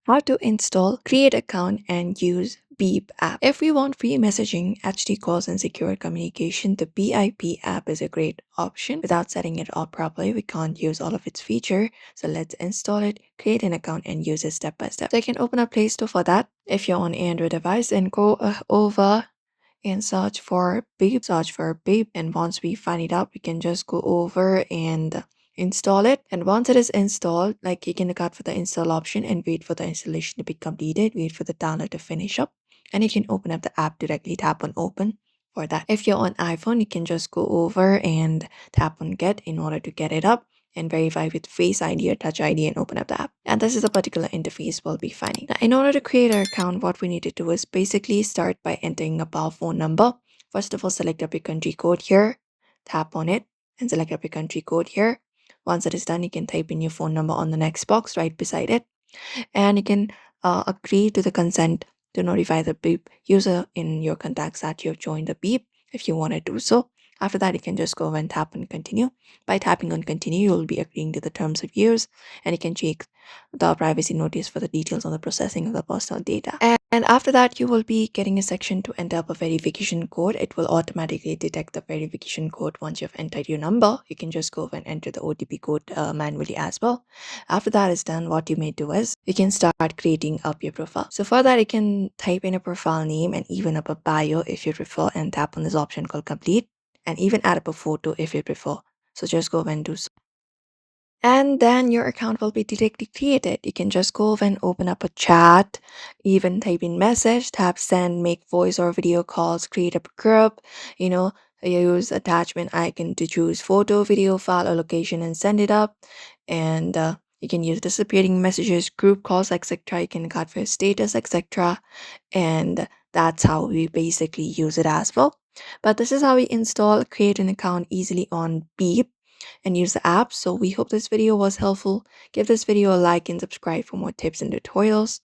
how to install, create account, and use Beep app. If we want free messaging, HD calls, and secure communication, the BIP app is a great option. Without setting it up properly, we can't use all of its feature. So let's install it, create an account, and use it step by step. So you can open up Play Store for that. If you're on Android device, then go over and search for Beep. And once we find it out, we can just go over and install it. And once it is installed, like, you can look out for the install option and wait for the installation to be completed, wait for the download to finish up, and you can open up the app directly. Tap on open for that. If you're on iPhone, you can just go over and tap on get in order to get it up and verify with Face ID or Touch ID and open up the app. And this is a particular interface we'll be finding. Now, in order to create our account, what we need to do is basically start by entering up our phone number. First of all, select up your country code here, tap on it, and select up your country code here. Once it is done, you can type in your phone number on the next box right beside it, and you can agree to the consent to notify the Beep user in your contacts that you've joined the Beep if you want to do so. After that, you can just go and tap on continue. By tapping on continue, you will be agreeing to the terms of use, and you can check the privacy notice for the details on the processing of the personal data. And after that, you will be getting a section to enter up a verification code. It will automatically detect the verification code once you've entered your number. You can just go and enter the OTP code manually as well. After that is done, what you may do is you can start creating up your profile. So for that, you can type in a profile name and even up a bio if you prefer, and tap on this option called complete, and even add up a photo if you prefer. So just go and do so. And then your account will be directly created. You can just go and open up a chat, even type in message, tap send, make voice or video calls, create a group, you know, use attachment icon to choose photo, video, file, or location and send it up. And you can use disappearing messages, group calls, etc. You can cut for status, etc. And that's how we basically use it as well. But this is how we install, create an account easily on Beep and use the app. So we hope this video was helpful. Give this video a like and subscribe for more tips and tutorials.